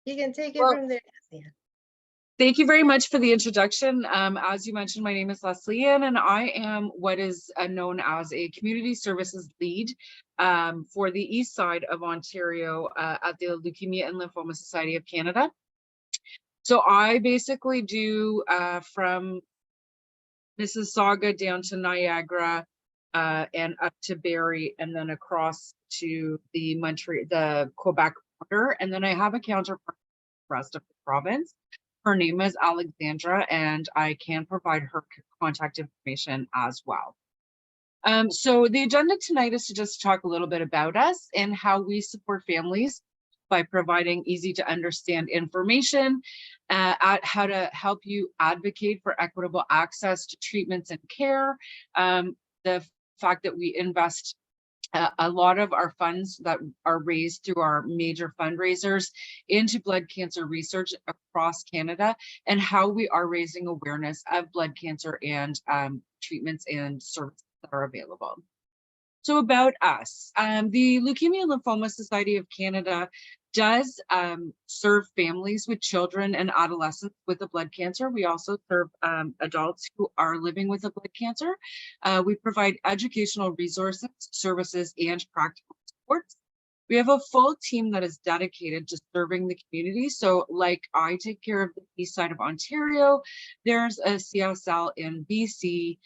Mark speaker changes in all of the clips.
Speaker 1: You can take it
Speaker 2: Well,
Speaker 1: from there. Yeah.
Speaker 2: thank you very much for the introduction. As you mentioned, my name is Leslie Ann, and I am what is known as a community services lead for the east side of Ontario at the Leukemia and Lymphoma Society of Canada. So I basically do from Mississauga down to Niagara and up to Barrie, and then across to the Quebec border, and then I have a counterpart for the rest of the province. Her name is Alexandra, and I can provide her contact information as well. So the agenda tonight is to just talk a little bit about us and how we support families by providing easy to understand information at how to help you advocate for equitable access to treatments and care. The fact that we invest a lot of our funds that are raised through our major fundraisers into blood cancer research across Canada, and how we are raising awareness of blood cancer and treatments and services that are available. So about us, the Leukemia and Lymphoma Society of Canada does serve families with children and adolescents with a blood cancer. We also serve adults who are living with a blood cancer. We provide educational resources, services, and practical supports. We have a full team that is dedicated to serving the community. So like I take care of the east side of Ontario, there's a CSL in BC,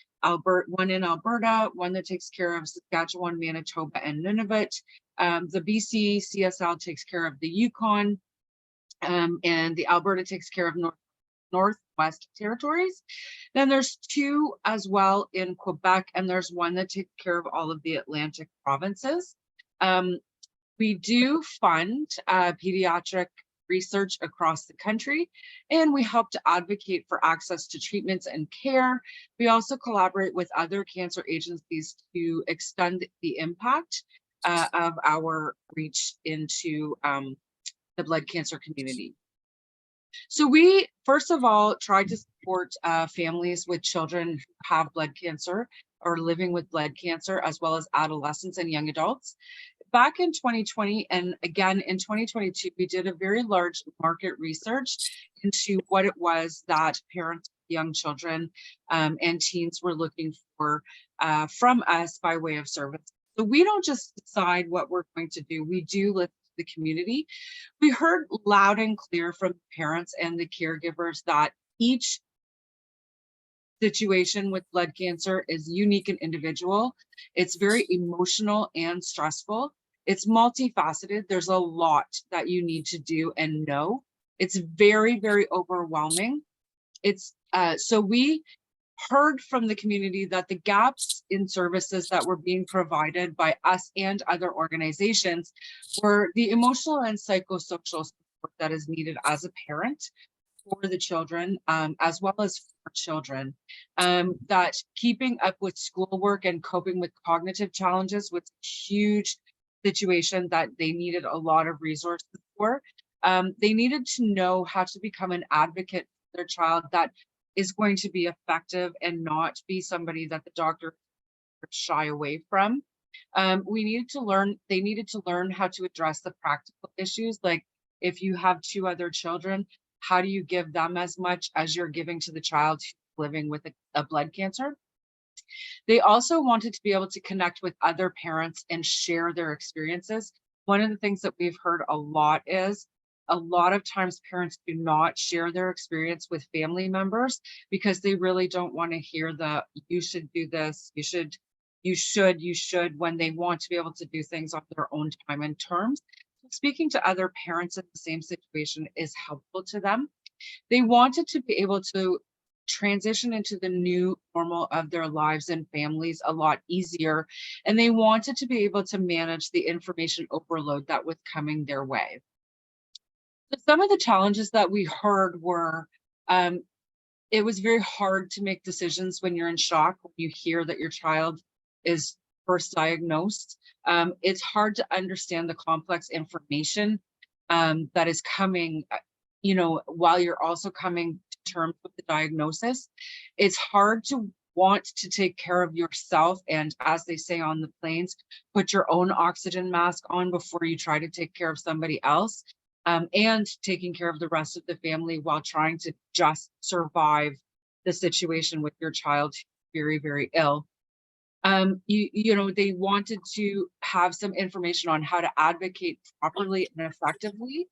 Speaker 2: one in Alberta, one that takes care of Saskatchewan, Manitoba, and Nunavut. The BC CSL takes care of the Yukon, and the Alberta takes care of Northwest Territories. Then there's two as well in Quebec, and there's one that takes care of all of the Atlantic provinces. We do fund pediatric research across the country, and we help to advocate for access to treatments and care. We also collaborate with other cancer agencies to extend the impact of our reach into the blood cancer community. So we, first of all, try to support families with children who have blood cancer or living with blood cancer, as well as adolescents and young adults. Back in 2020 and again in 2022, we did a very large market research into what it was that parents, young children, and teens were looking for from us by way of service. So we don't just decide what we're going to do, we do listen to the community. We heard loud and clear from parents and the caregivers that each situation with blood cancer is unique and individual. It's very emotional and stressful. It's multifaceted. There's a lot that you need to do and know. It's very, very overwhelming. So we heard from the community that the gaps in services that were being provided by us and other organizations were the emotional and psychosocial support that is needed as a parent for the children, as well as for children, that keeping up with schoolwork and coping with cognitive challenges was a huge situation that they needed a lot of resources for. They needed to know how to become an advocate for their child that is going to be effective and not be somebody that the doctor shy away from. They needed to learn how to address the practical issues, like if you have two other children, how do you give them as much as you're giving to the child who's living with a blood cancer? They also wanted to be able to connect with other parents and share their experiences. One of the things that we've heard a lot is a lot of times parents do not share their experience with family members because they really don't want to hear the you should do this, you should, when they want to be able to do things on their own time and terms. Speaking to other parents in the same situation is helpful to them. They wanted to be able to transition into the new normal of their lives and families a lot easier. And they wanted to be able to manage the information overload that was coming their way. So some of the challenges that we heard were, it was very hard to make decisions when you're in shock, when you hear that your child is first diagnosed. It's hard to understand the complex information that is coming, while you're also coming to terms with the diagnosis. It's hard to want to take care of yourself and, as they say on the planes, put your own oxygen mask on before you try to take care of somebody else. and taking care of the rest of the family while trying to just survive the situation with your child who's very, very ill. They wanted to have some information on how to advocate properly and effectively.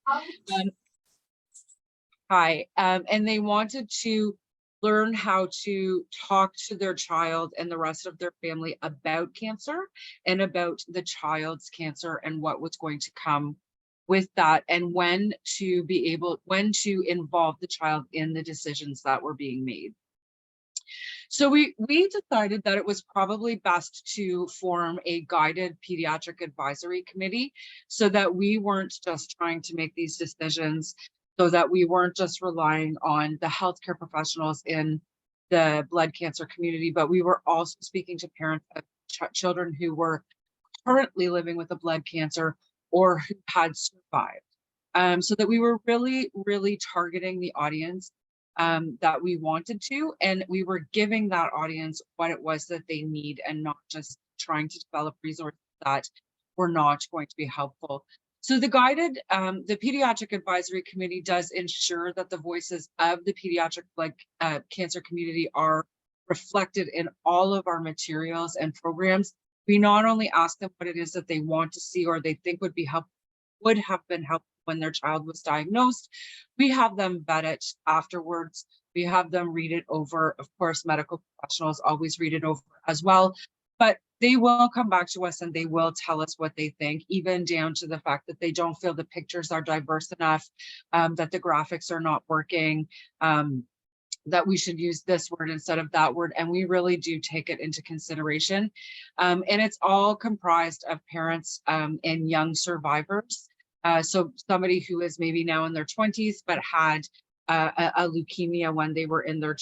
Speaker 2: Um, and they wanted to learn how to talk to their child and the rest of their family about cancer and about the child's cancer and what was going to come with that, and when to involve the child in the decisions that were being made. So we decided that it was probably best to form a guided pediatric advisory committee so that we weren't just trying to make these decisions, so that we weren't just relying on the healthcare professionals in the blood cancer community, but we were also speaking to parents of children who were currently living with a blood cancer or who had survived. So that we were really, really targeting the audience that we wanted to, and we were giving that audience what it was that they need and not just trying to develop resources that were not going to be helpful. So the Pediatric Advisory Committee does ensure that the voices of the pediatric blood cancer community are reflected in all of our materials and programs. We not only ask them what it is that they want to see or they think would have been helpful when their child was diagnosed, we have them vet it afterwards. We have them read it over. Of course, medical professionals always read it over as well, but they will come back to us and they will tell us what they think, even down to the fact that they don't feel the pictures are diverse enough, that the graphics are not working, that we should use this word instead of that word. And we really do take it into consideration. And it's all comprised of parents and young survivors. So somebody who is maybe now in their 20s, but had a leukemia when they were in their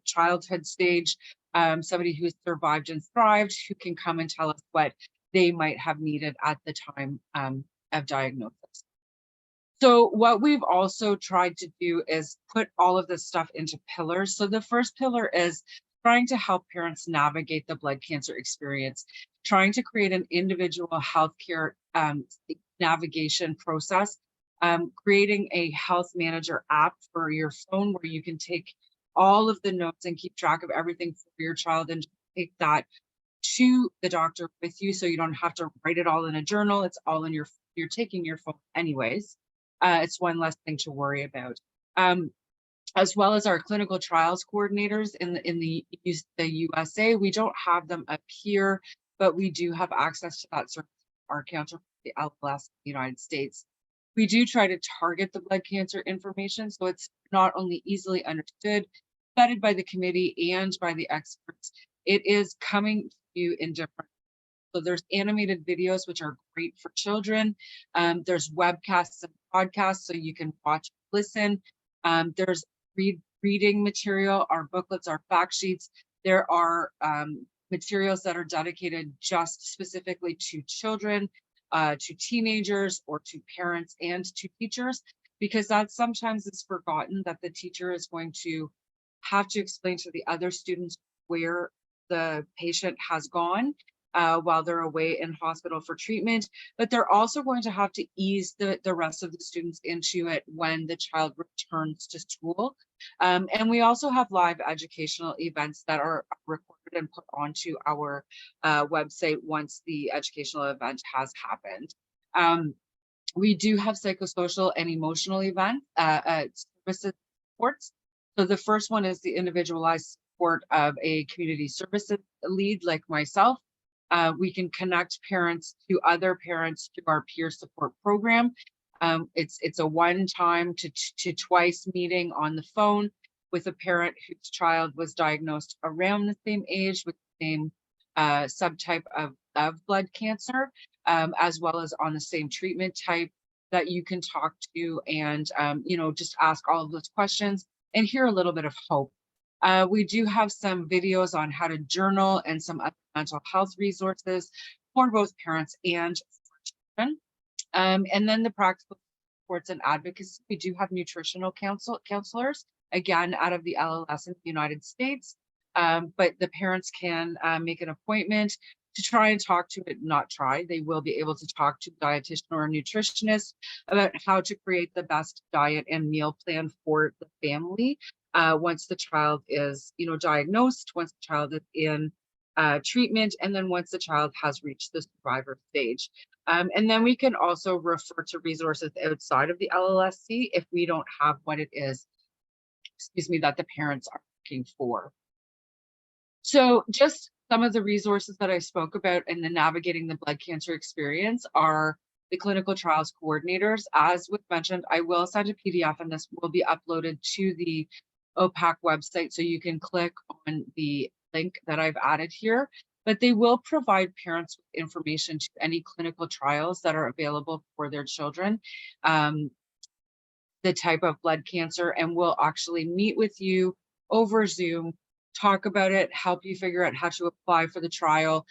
Speaker 2: childhood stage, somebody who's survived and thrived, who can come and tell us what they might have needed at the time of diagnosis. So what we've also tried to do is put all of this stuff into pillars. So the first pillar is trying to help parents navigate the blood cancer experience, trying to create an individual healthcare navigation process, creating a health manager app for your phone where you can take all of the notes and keep track of everything for your child and take that to the doctor with you, so you don't have to write it all in a journal. It's all in you're taking your phone anyways. It's one less thing to worry about. As well as our clinical trials coordinators in the USA. We don't have them up here, but we do have access to that service, our counterpart, the LLSC in the United States. We do try to target the blood cancer information, so it's not only easily understood, vetted by the committee and by the experts. It is coming to you in different. So there's animated videos, which are great for children. There's webcasts and podcasts, so you can watch, listen. There's reading material, our booklets, our fact sheets. There are materials that are dedicated just specifically to children, to teenagers, or to parents and to teachers, because that sometimes is forgotten, that the teacher is going to have to explain to the other students where the patient has gone while they're away in hospital for treatment, but they're also going to have to ease the rest of the students into it when the child returns to school. And we also have live educational events that are recorded and put onto our website once the educational event has happened. We do have psychosocial and emotional events, services supports. So the first one is the individualized support of a community services lead like myself. We can connect parents to other parents through our peer support program. It's a one-time to twice meeting on the phone with a parent whose child was diagnosed around the same age with the same subtype of blood cancer, as well as on the same treatment type, that you can talk to and just ask all of those questions and hear a little bit of hope. We do have some videos on how to journal and some other mental health resources for both parents and for children. And then the practical supports and advocacy. We do have nutritional counselors, again, out of the LLS in the United States. But the parents can make an appointment to try and talk to it, not try. They will be able to talk to a dietitian or a nutritionist about how to create the best diet and meal plan for the family once the child is, diagnosed, once the child is in treatment, and then once the child has reached the survivor stage. And then we can also refer to resources outside of the LLSC if we don't have what it is, that the parents are looking for. So just some of the resources that I spoke about in the Navigating the Blood Cancer Experience are the clinical trials coordinators. As was mentioned, I will send a PDF and this will be uploaded to the OPAC website, so you can click on the link that I've added here. But they will provide parents with information to any clinical trials that are available for their children, the type of blood cancer, and will actually meet with you over Zoom, talk about it, help you figure out how to apply for the trial,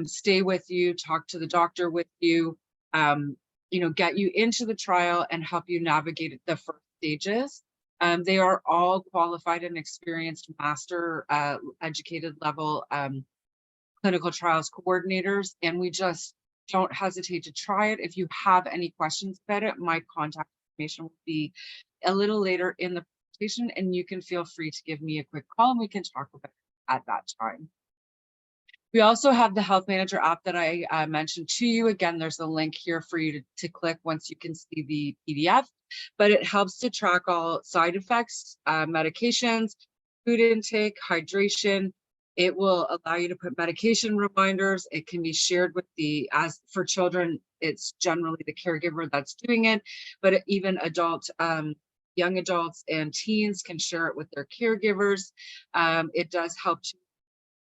Speaker 2: stay with you, talk to the doctor with you, get you into the trial and help you navigate the first stages. They are all qualified and experienced master educated level clinical trials coordinators, and we just don't hesitate to try it. If you have any questions about it, my contact information will be a little later in the presentation, and you can feel free to give me a quick call and we can talk about it at that time. We also have the Health Manager app that I mentioned to you. Again, there's a link here for you to click once you can see the PDF, but it helps to track all side effects, medications, food intake, hydration. It will allow you to put medication reminders. It can be shared with as for children, it's generally the caregiver that's doing it, but even young adults and teens can share it with their caregivers. It does help to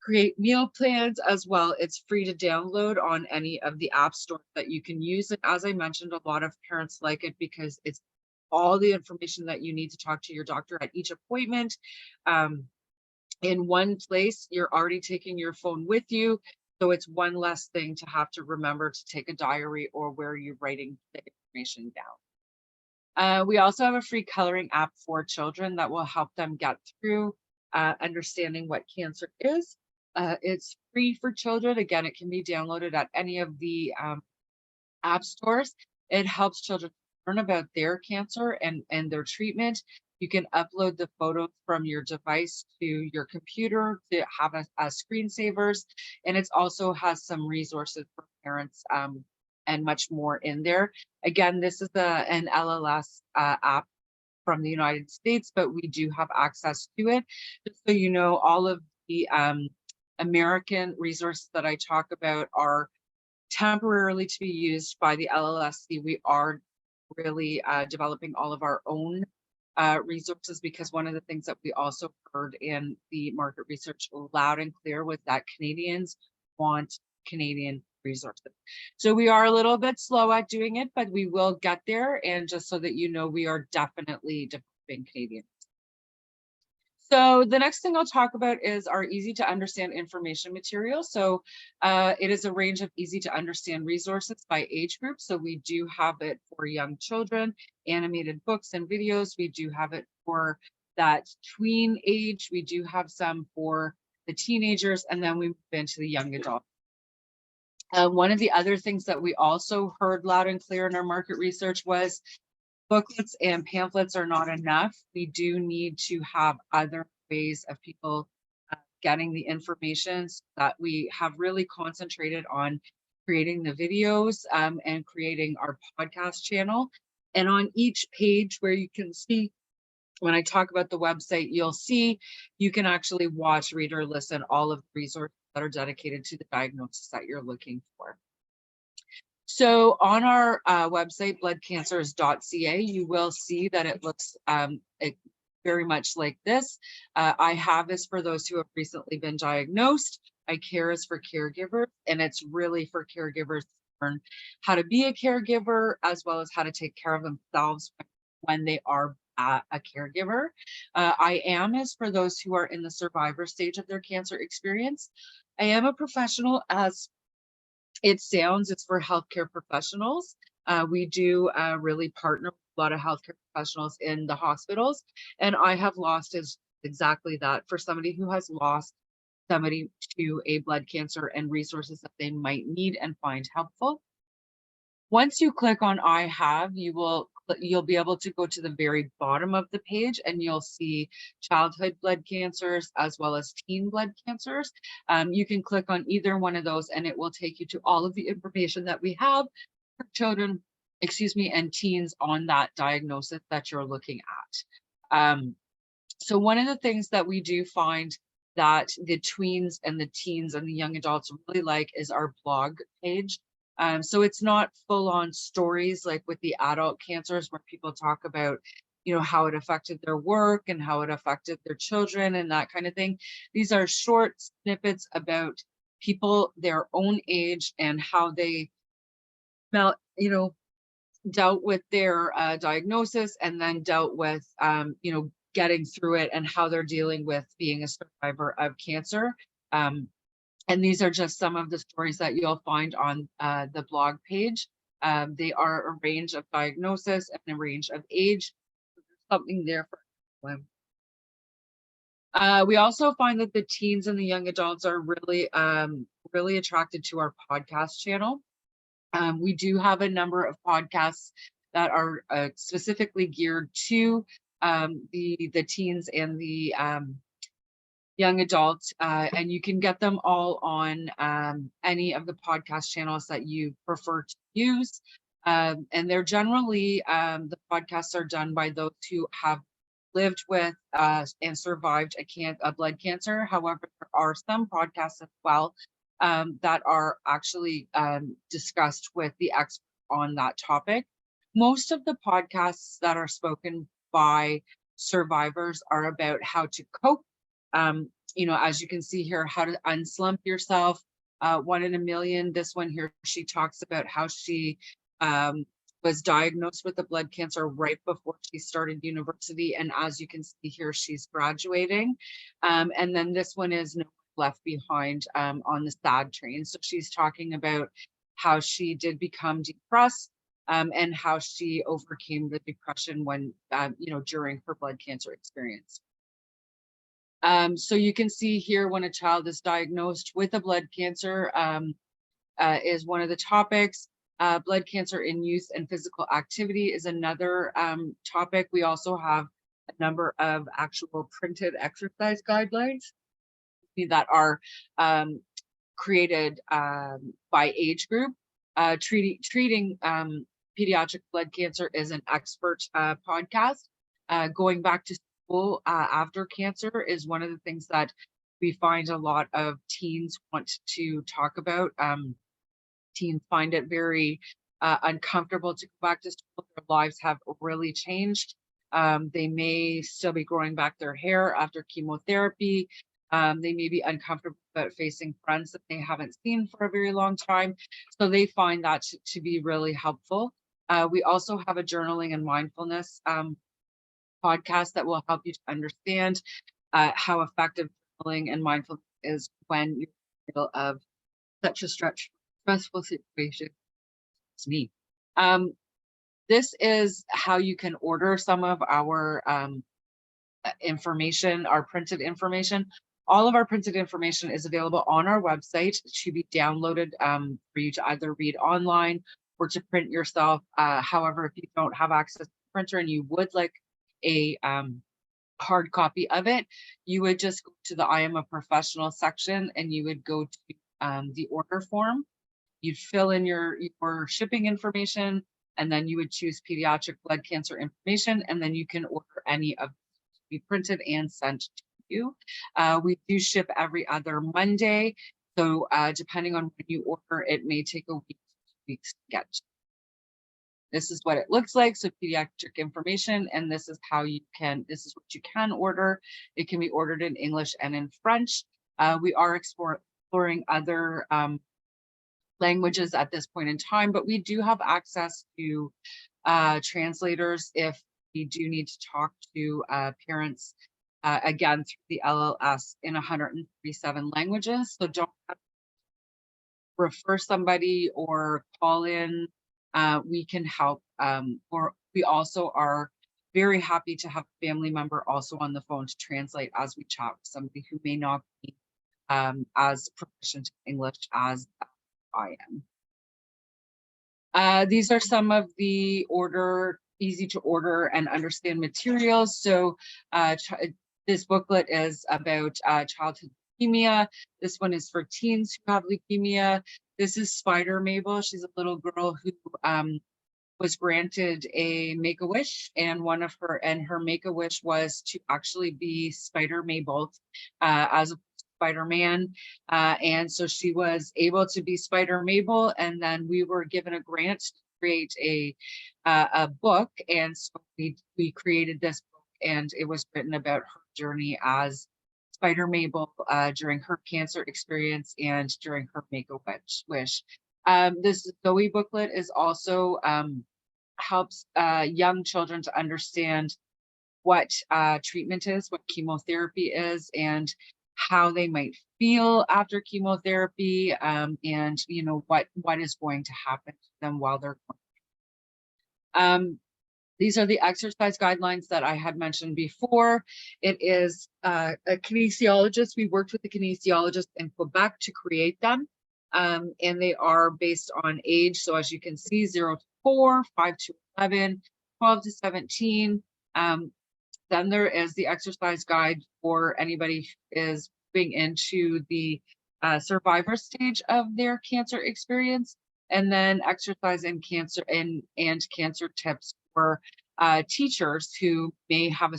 Speaker 2: create meal plans as well. It's free to download on any of the app stores that you can use. And as I mentioned, a lot of parents like it because it's all the information that you need to talk to your doctor at each appointment. In one place. You're already taking your phone with you, so it's one less thing to have to remember to take a diary or where you're writing the information down. We also have a free coloring app for children that will help them get through understanding what cancer is. It's free for children. Again, it can be downloaded at any of the app stores. It helps children learn about their cancer and their treatment. You can upload the photos from your device to your computer to have a screensavers, and it also has some resources for parents and much more in there. Again, this is an LLS app from the United States, but we do have access to it. Just so you know, all of the American resources that I talk about are temporarily to be used by the LLSC. We are really developing all of our own resources, because one of the things that we also heard in the market research loud and clear was that Canadians want Canadian resources. So we are a little bit slow at doing it, but we will get there. And just so that you know, we are definitely developing Canadian. So the next thing I'll talk about is our easy to understand information material. So it is a range of easy to understand resources by age group. So we do have it for young children, animated books and videos. We do have it for that tween age. We do have some for the teenagers, and then we move into the young adult. One of the other things that we also heard loud and clear in our market research was booklets and pamphlets are not enough. We do need to have other ways of people getting the information, so that we have really concentrated on creating the videos and creating our podcast channel. And on each page where you can see, when I talk about the website, you'll see you can actually watch, read, or listen all of the resources that are dedicated to the diagnosis that you're looking for. So on our website, bloodcancers.ca, you will see that it looks very much like this. I have is for those who have recently been diagnosed. I care is for caregivers, and it's really for caregivers to learn how to be a caregiver, as well as how to take care of themselves when they are a caregiver. I am is for those who are in the survivor stage of their cancer experience. I am a professional, as it sounds, it's for healthcare professionals. We do really partner with a lot of healthcare professionals in the hospitals, and I have lost is exactly that, for somebody who has lost somebody to a blood cancer and resources that they might need and find helpful. Once you click on I have, you'll be able to go to the very bottom of the page and you'll see childhood blood cancers as well as teen blood cancers. You can click on either one of those and it will take you to all of the information that we have for children, and teens on that diagnosis that you're looking at. So one of the things that we do find that the tweens and the teens and the young adults really like is our blog page. So it's not full on stories like with the adult cancers where people talk about, how it affected their work and how it affected their children and that kind of thing. These are short snippets about people their own age and how they dealt with their diagnosis and then dealt with, getting through it and how they're dealing with being a survivor of cancer. And these are just some of the stories that you'll find on the blog page. They are a range of diagnosis and a range of age. There's something there for everyone. We also find that the teens and the young adults are really, really attracted to our podcast channel. We do have a number of podcasts that are specifically geared to the teens and the young adults, and you can get them all on any of the podcast channels that you prefer to use. And they're generally, the podcasts are done by those who have lived with and survived a blood cancer. However, there are some podcasts as well that are actually discussed with the expert on that topic. Most of the podcasts that are spoken by survivors are about how to cope. As you can see here, how to unslump yourself. 1 in a million. This one here, she talks about how she was diagnosed with a blood cancer right before she started university. And as you can see here, she's graduating. And then this one is No One Left Behind on the SAD train. So she's talking about how she did become depressed and how she overcame the depression when, during her blood cancer experience. So you can see here when a child is diagnosed with a blood cancer is one of the topics. Blood cancer in youth and physical activity is another topic. We also have a number of actual printed exercise guidelines that are created by age group. Treating pediatric blood cancer is an expert podcast. Going back to school after cancer is one of the things that we find a lot of teens want to talk about. Teens find it very uncomfortable to go back to school. Their lives have really changed. They may still be growing back their hair after chemotherapy. They may be uncomfortable about facing friends that they haven't seen for a very long time. So they find that to be really helpful. We also have a journaling and mindfulness podcast that will help you to understand how effective journaling and mindfulness is when you're in the middle of such a stressful situation. It's me. This is how you can order some of our information, our printed information. All of our printed information is available on our website to be downloaded for you to either read online or to print yourself. However, if you don't have access to the printer and you would like a hard copy of it, you would just go to the I am a professional section and you would go to the order form. You'd fill in your shipping information, and then you would choose pediatric blood cancer information, and then you can order any of to be printed and sent to you. We do ship every other Monday, so depending on when you order, it may take a week to 2 weeks to get. This is what it looks like. So pediatric information, and this is what you can order. It can be ordered in English and in French. We are exploring other languages at this point in time, but we do have access to translators if we do need to talk to parents, again, through the LLS in 137 languages. So don't refer somebody or call in. We can help, or we also are very happy to have a family member also on the phone to translate as we chat with somebody who may not be as proficient in English as I am. These are some of the easy to order and understand materials. So this booklet is about childhood leukemia. This one is for teens who have leukemia. This is Spider Mabel. She's a little girl who was granted a Make-A-Wish, and her Make-A-Wish was to actually be Spider Mabel as a Spider-Man, and so she was able to be Spider Mabel, and then we were given a grant to create a book, and so we created this book, and it was written about her journey as Spider Mabel during her cancer experience and during her Make-A-Wish. This Zoe booklet is also helps young children to understand what treatment is, what chemotherapy is, and how they might feel after chemotherapy, and what is going to happen to them while they're these are the exercise guidelines that I had mentioned before. It is a kinesiologist. We worked with a kinesiologist in Quebec to create them, and they are based on age. So as you can see, 0 to 4, 5 to 11, 12 to 17. Then there is the exercise guide for anybody who is moving into the survivor stage of their cancer experience, and then exercise and cancer and cancer tips for teachers who may have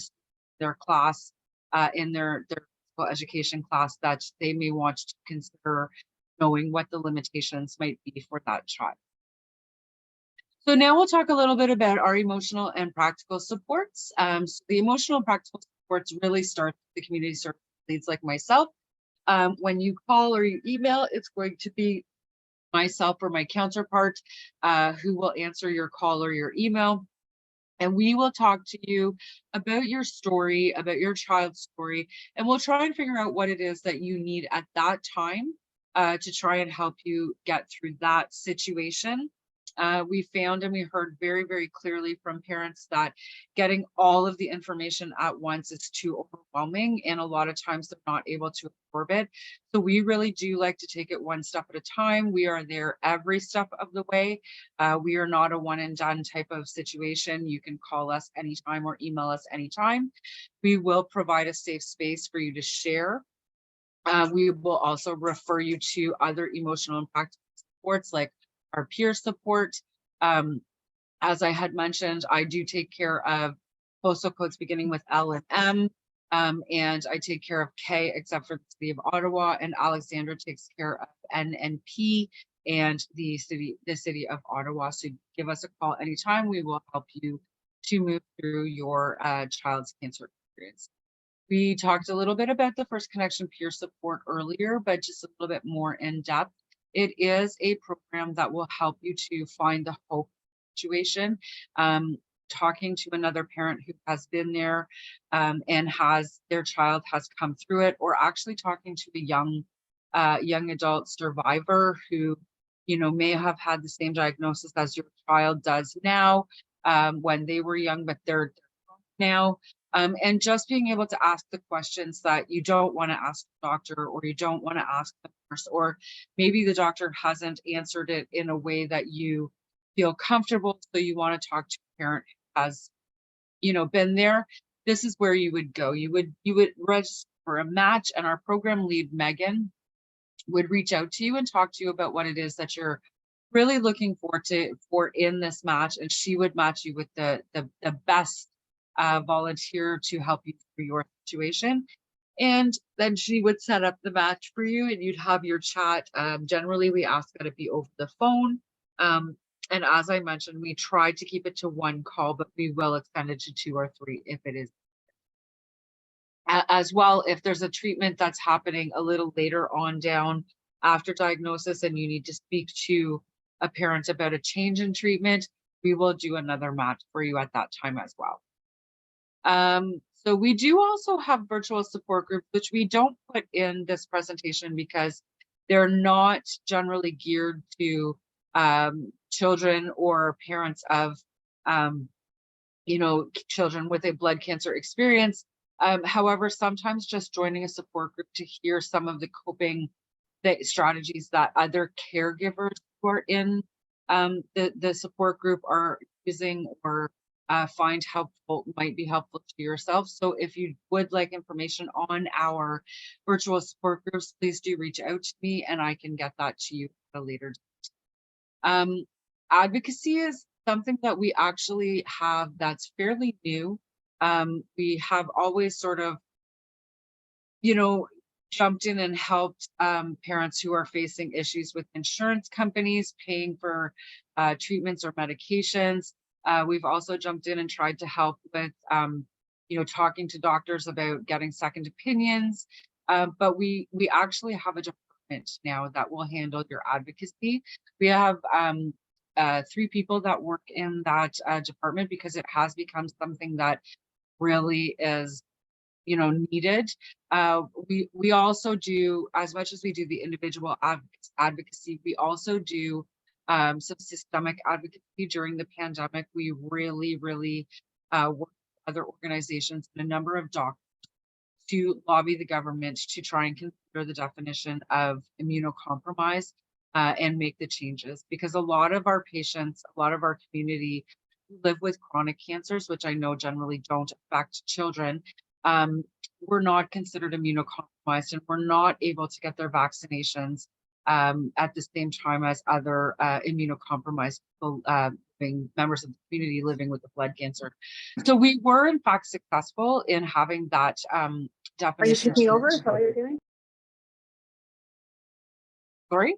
Speaker 2: their class in their physical education class that they may want to consider knowing what the limitations might be for that child. So now we'll talk a little bit about our emotional and practical supports. So the emotional and practical supports really start with the community service leads like myself. When you call or you email, it's going to be myself or my counterpart who will answer your call or your email. And we will talk to you about your story, about your child's story, and we'll try and figure out what it is that you need at that time to try and help you get through that situation. We found and we heard very, very clearly from parents that getting all of the information at once is too overwhelming, and a lot of times they're not able to absorb it. So we really do like to take it one step at a time. We are there every step of the way. We are not a one and done type of situation. You can call us anytime or email us anytime. We will provide a safe space for you to share. We will also refer you to other emotional and practical supports like our peer support. As I had mentioned, I do take care of postal codes beginning with L and M, and I take care of K except for the city of Ottawa, and Alexandra takes care of N and P and the city of Ottawa. So give us a call anytime. We will help you to move through your child's cancer experience. We talked a little bit about the First Connection peer support earlier, but just a little bit more in depth. It is a program that will help you to find the hope situation. Talking to another parent who has been there and their child has come through it, or actually talking to a young adult survivor who may have had the same diagnosis as your child does now when they were young, but they're now. And just being able to ask the questions that you don't want to ask the doctor, or you don't want to ask the nurse, or maybe the doctor hasn't answered it in a way that you feel comfortable, so you want to talk to a parent who has been there. This is where you would go. You would register for a match, and our program lead Megan would reach out to you and talk to you about what it is that you're really looking for in this match, and she would match you with the best volunteer to help you through your situation. And then she would set up the match for you, and you'd have your chat. Generally, we ask that it be over the phone. And as I mentioned, we try to keep it to one call, but we will extend it to 2 or 3 if it is. As well, if there's a treatment that's happening a little later on down after diagnosis and you need to speak to a parent about a change in treatment, we will do another match for you at that time as well. So we do also have virtual support groups, which we don't put in this presentation because they're not generally geared to children or parents of children with a blood cancer experience. However, sometimes just joining a support group to hear some of the coping strategies that other caregivers who are in the support group are using or find helpful, might be helpful to yourself. So if you would like information on our virtual support groups, please do reach out to me and I can get that to you at a later date. Advocacy is something that we actually have that's fairly new. We have always sort of, jumped in and helped parents who are facing issues with insurance companies paying for treatments or medications. We've also jumped in and tried to help with, talking to doctors about getting second opinions. But we actually have a department now that will handle your advocacy. We have 3 people that work in that department because it has become something that really is needed. We also do, as much as we do the individual advocacy, we also do some systemic advocacy during the pandemic. We really work with other organizations and a number of doctors to lobby the government to try and consider the definition of immunocompromised and make the changes, because a lot of our patients, a lot of our community live with chronic cancers, which I know generally don't affect children. We're not considered immunocompromised and we're not able to get their vaccinations at the same time as other immunocompromised people, being members of the community living with a blood cancer. So we were in fact successful in having that definition.
Speaker 1: Are you taking over? Is that what you're doing?
Speaker 2: Sorry?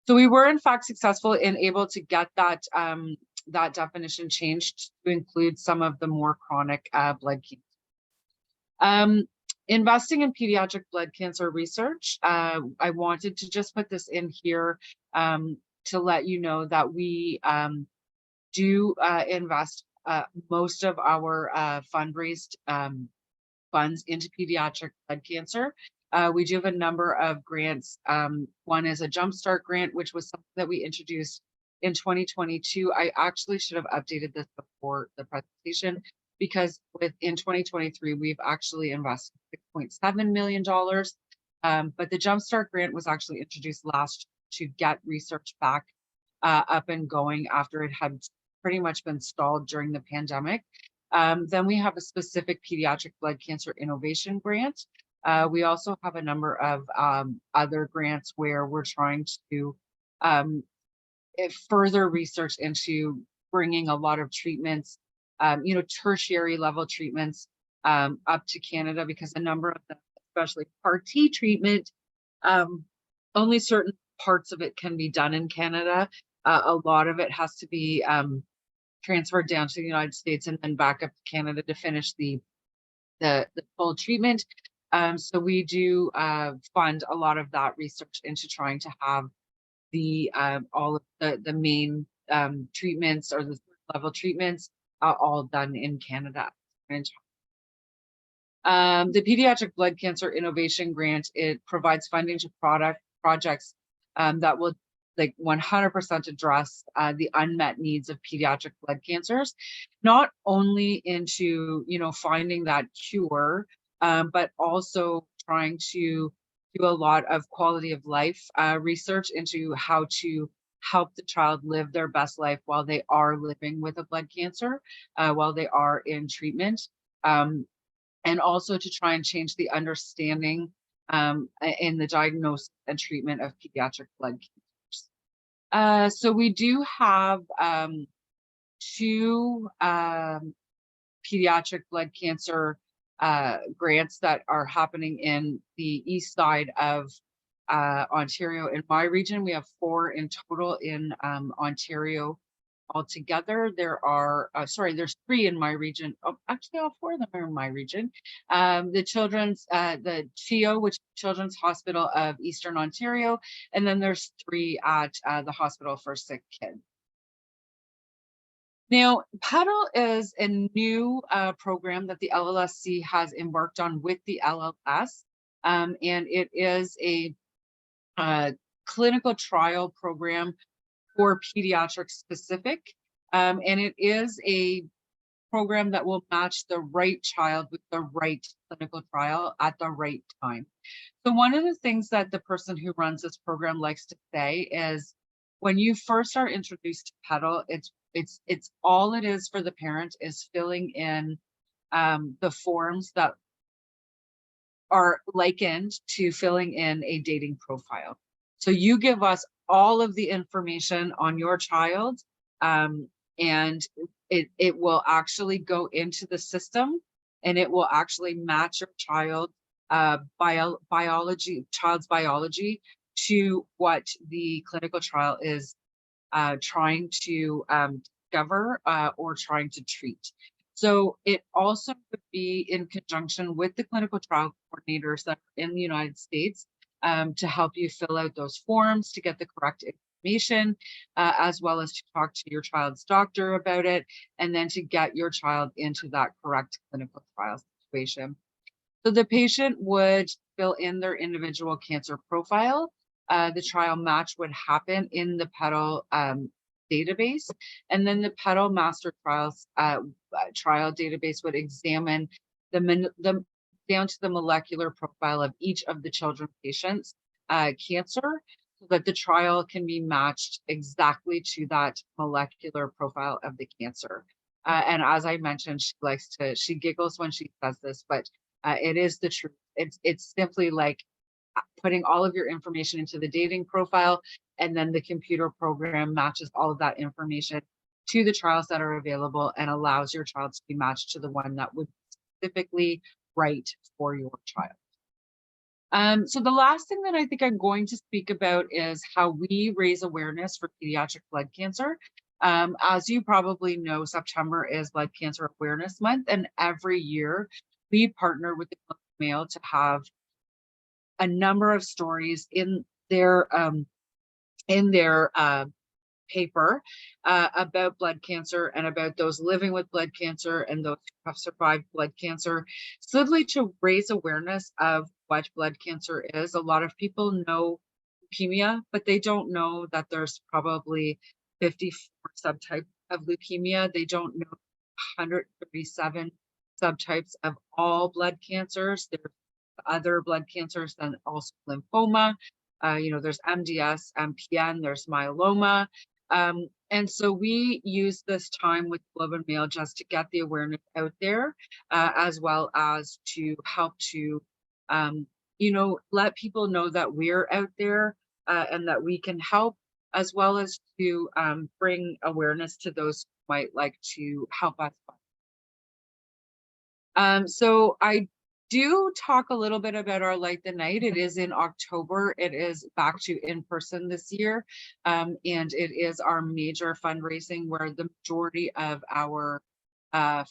Speaker 2: So we were in fact successful in able to get that that definition changed to include some of the more chronic blood cancer. Investing in pediatric blood cancer research, I wanted to just put this in here to let you know that we do invest most of our fundraised funds into pediatric blood cancer. We do have a number of grants. One is a Jumpstart grant, which was something that we introduced in 2022. I actually should have updated this before the presentation, because in 2023, we've actually invested $6.7 million. But the Jumpstart grant was actually introduced last year to get research back up and going after it had pretty much been stalled during the pandemic. Then we have a specific pediatric blood cancer innovation grant. We also have a number of other grants where we're trying to further research into bringing a lot of treatments, tertiary level treatments up to Canada, because a number of them, especially CAR T treatment, only certain parts of it can be done in Canada. A lot of it has to be transferred down to the United States and then back up to Canada to finish the full treatment. So we do fund a lot of that research into trying to have the all of the main treatments or the level treatments all done in Canada. The Pediatric Blood Cancer Innovation Grant, it provides funding to projects that will 100% address the unmet needs of pediatric blood cancers, not only into finding that cure, but also trying to do a lot of quality of life research into how to help the child live their best life while they are living with a blood cancer, while they are in treatment, and also to try and change the understanding in the diagnosis and treatment of pediatric blood cancers. So we do have 2 pediatric blood cancer grants that are happening in the east side of Ontario. In my region, we have 4 in total in Ontario altogether. There's 3 in my region. Oh, actually, all 4 of them are in my region. The CHEO, which is Children's Hospital of Eastern Ontario, and then there's 3 at the Hospital for Sick Kids. Now, PEDAL is a new program that the LLSC has embarked on with the LLS, and it is a clinical trial program for pediatric specific, and it is a program that will match the right child with the right clinical trial at the right time. So one of the things that the person who runs this program likes to say is, when you first are introduced to Petal, it's all it is for the parent is filling in the forms that are likened to filling in a dating profile. So you give us all of the information on your child, and it will actually go into the system, and it will actually match your child child's biology to what the clinical trial is trying to discover or trying to treat. So it also would be in conjunction with the clinical trial coordinators that are in the United States to help you fill out those forms to get the correct information, as well as to talk to your child's doctor about it, and then to get your child into that correct clinical trial situation. So the patient would fill in their individual cancer profile. The trial match would happen in the Petal database, and then the Petal master trials trial database would examine the down to the molecular profile of each of the children patients' cancer, so that the trial can be matched exactly to that molecular profile of the cancer. And as I mentioned, she giggles when she says this, but it is the truth. It's simply like putting all of your information into the dating profile, and then the computer program matches all of that information to the trials that are available and allows your child to be matched to the one that would specifically right for your child. So the last thing that I think I'm going to speak about is how we raise awareness for pediatric blood cancer. As you probably know, September is Blood Cancer Awareness Month, and every year we partner with the Globe and Mail to have a number of stories in their paper about blood cancer and about those living with blood cancer and those who have survived blood cancer, simply to raise awareness of what blood cancer is. A lot of people know leukemia, but they don't know that there's probably 54 subtypes of leukemia. They don't know 137 subtypes of all blood cancers. There's other blood cancers than also lymphoma. There's MDS, MPN, there's myeloma. And so we use this time with Globe and Mail just to get the awareness out there, as well as to help to, let people know that we're out there and that we can help, as well as to bring awareness to those who might like to help us. So I do talk a little bit about our Light the Night. It is in October. It is back to in-person this year. And it is our major fundraising where the majority of our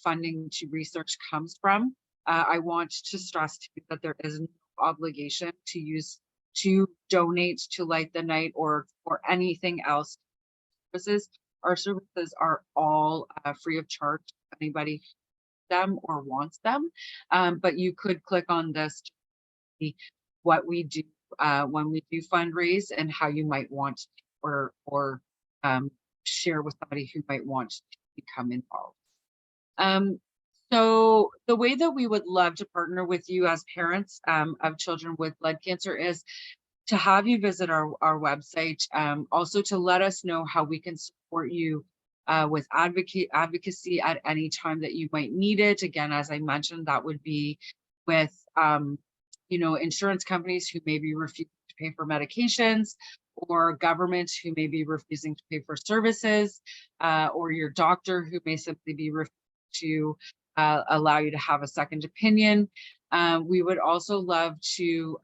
Speaker 2: funding to research comes from. I want to stress to you that there is no obligation to donate to Light the Night or anything else. Our services are all free of charge to anybody them or wants them, but you could click on this to see what we do when we do fundraise and how you might want or share with somebody who might want to become involved. So the way that we would love to partner with you as parents of children with blood cancer is to have you visit our website, also to let us know how we can support you with advocacy at any time that you might need it. Again, as I mentioned, that would be with insurance companies who may be refusing to pay for medications, or government who may be refusing to pay for services, or your doctor who may simply be refusing to allow you to have a second opinion. We would also love to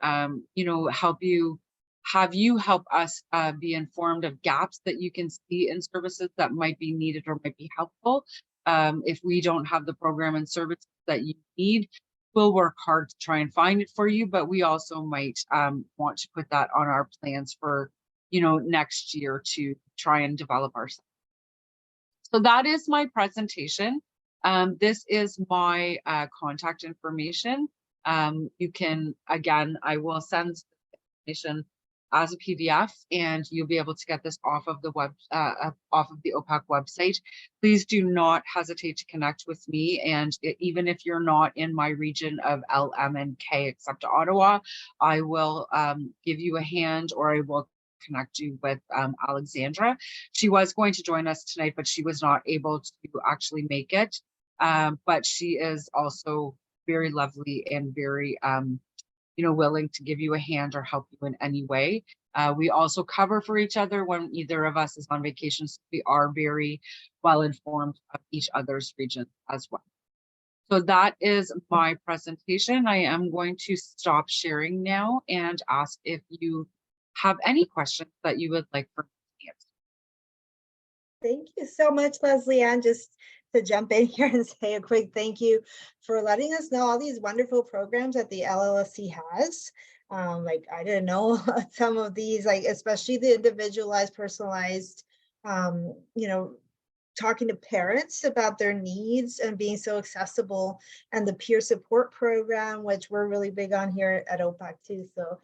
Speaker 2: have you help us be informed of gaps that you can see in services that might be needed or might be helpful. If we don't have the program and services that you need, we'll work hard to try and find it for you, but we also might want to put that on our plans for next year to try and develop ourselves. So that is my presentation. This is my contact information. You can, again, I will send information as a PDF, and you'll be able to get this off of the off of the OPAC website. Please do not hesitate to connect with me, and even if you're not in my region of LM and K except Ottawa, I will give you a hand, or I will connect you with Alexandra. She was going to join us tonight, but she was not able to actually make it. But she is also very lovely and very willing to give you a hand or help you in any way. We also cover for each other when either of us is on vacation, so we are very well informed of each other's regions as well. So that is my presentation. I am going to stop sharing now and ask if you have any questions that you would like for me to answer.
Speaker 1: Thank you so much, Leslie Ann. Just to jump in here and say a quick thank you for letting us know all these wonderful programs that the LLSC has. Like, I didn't know some of these, like especially the individualized, personalized, talking to parents about their needs and being so accessible, and the peer support program, which we're really big on here at OPAC too. So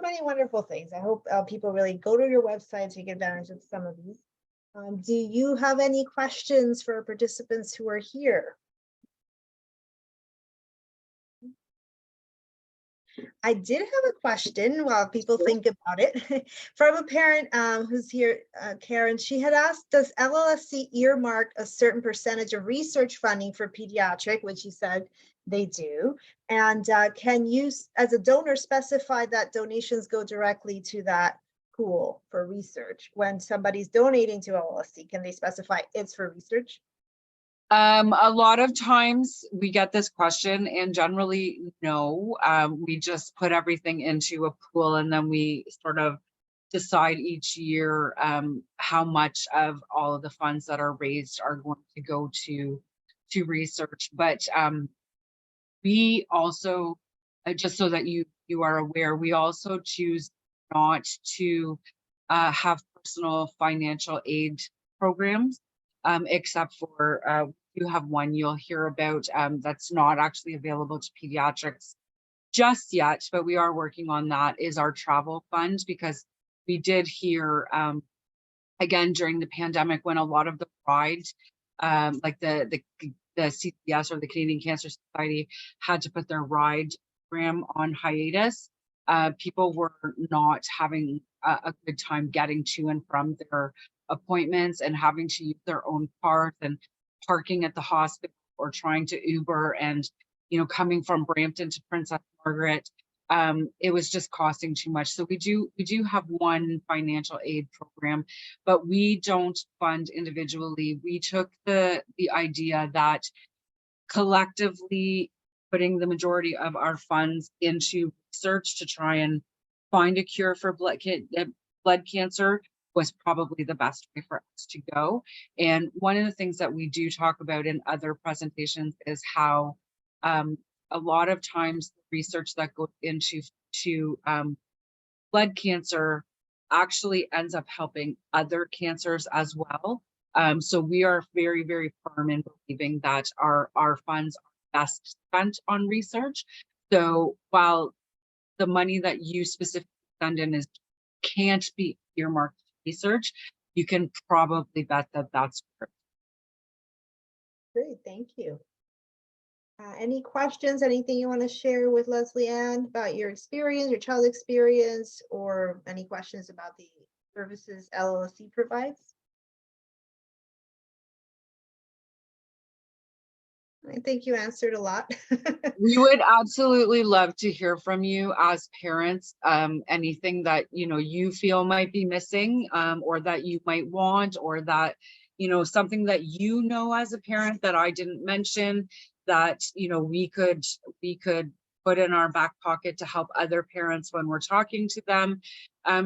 Speaker 1: many wonderful things. I hope people really go to your website to take advantage of some of these. Do you have any questions for participants who are here? I did have a question while people think about it from a parent who's here, Karen. She had asked, does LLSC earmark a certain percentage of research funding for pediatric, which you said they do? And can you, as a donor, specify that donations go directly to that pool for research? When somebody's donating to LLSC, can they specify it's for research?
Speaker 2: A lot of times we get this question, and generally no. We just put everything into a pool, and then we sort of decide each year how much of all of the funds that are raised are going to go to research. But we also, just so that you are aware, we also choose not to have personal financial aid programs, except for you have one you'll hear about that's not actually available to pediatrics just yet, but we are working on that, is our travel fund, because we did hear again during the pandemic when a lot of the pride, like the CCS or the Canadian Cancer Society had to put their ride program on hiatus. People were not having a good time getting to and from their appointments, and having to use their own cars and parking at the hospital, or trying to Uber, and coming from Brampton to Princess Margaret. It was just costing too much. So we do have one financial aid program, but we don't fund individually. We took the idea that collectively putting the majority of our funds into research to try and find a cure for blood cancer was probably the best way for us to go. And one of the things that we do talk about in other presentations is how a lot of times the research that goes into blood cancer actually ends up helping other cancers as well. So we are very, very firm in believing that our funds are best spent on research. So while the money that you specifically send in can't be earmarked research, you can probably bet that that's
Speaker 1: great. Thank you. Any questions, anything you want to share with Leslie Ann about your experience, your child's experience, or any questions about the services LLSC provides? I think you answered a lot.
Speaker 2: We would absolutely love to hear from you as parents. Anything that you feel might be missing, or that you might want, or that something that as a parent that I didn't mention, that we could put in our back pocket to help other parents when we're talking to them.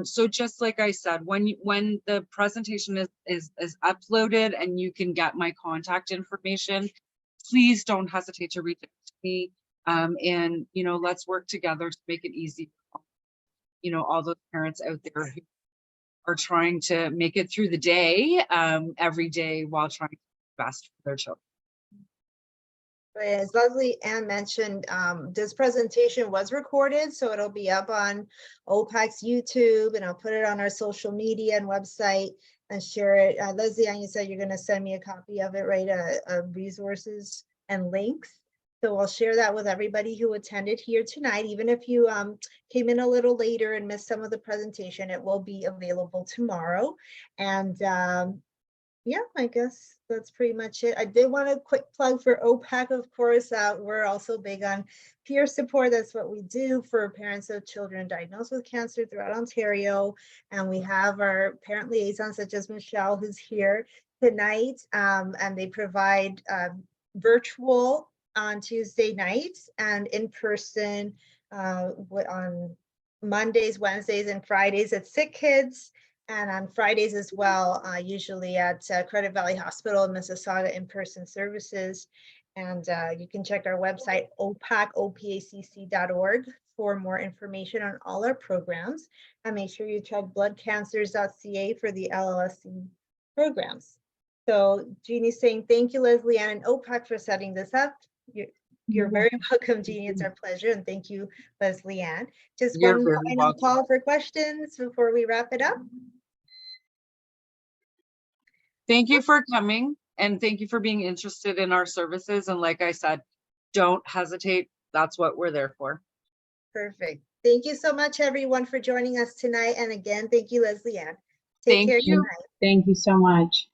Speaker 2: So just like I said, when the presentation is uploaded and you can get my contact information, please don't hesitate to reach out to me, and let's work together to make it easy for all those parents out there who are trying to make it through the day, every day, while trying to do the best for their children.
Speaker 1: But as Leslie Ann mentioned, this presentation was recorded, so it'll be up on OPAC's YouTube, and I'll put it on our social media and website and share it. Leslie Ann, you said you're going to send me a copy of it, right? Resources and links. So I'll share that with everybody who attended here tonight. Even if you came in a little later and missed some of the presentation, it will be available tomorrow. And yeah, I guess that's pretty much it. I did want a quick plug for OPAC, of course. We're also big on peer support. That's what we do for parents of children diagnosed with cancer throughout Ontario. And we have our parent liaisons, such as Michelle, who's here tonight. And they provide virtual on Tuesday nights and in person on Mondays, Wednesdays, and Fridays at Sick Kids. And on Fridays as well, usually at Credit Valley Hospital in Mississauga, in-person services. And you can check our website, opacc.org, for more information on all our programs. And make sure you check bloodcancers.ca for the LLSC programs. So Jeannie's saying, thank you, Leslie Ann and OPAC, for setting this up. You're very welcome, Jeannie. It's our pleasure. And thank you, Leslie Ann. Just
Speaker 2: You're
Speaker 1: one
Speaker 2: very
Speaker 1: final
Speaker 2: welcome.
Speaker 1: call for questions before we wrap it up.
Speaker 2: Thank you for coming, and thank you for being interested in our services. And like I said, don't hesitate. That's what we're there for.
Speaker 1: Perfect. Thank you so much, everyone, for joining us tonight. And again, thank you, Leslie Ann. Take
Speaker 2: Thank
Speaker 1: care.
Speaker 2: you.
Speaker 1: Good night.
Speaker 3: Thank you so much.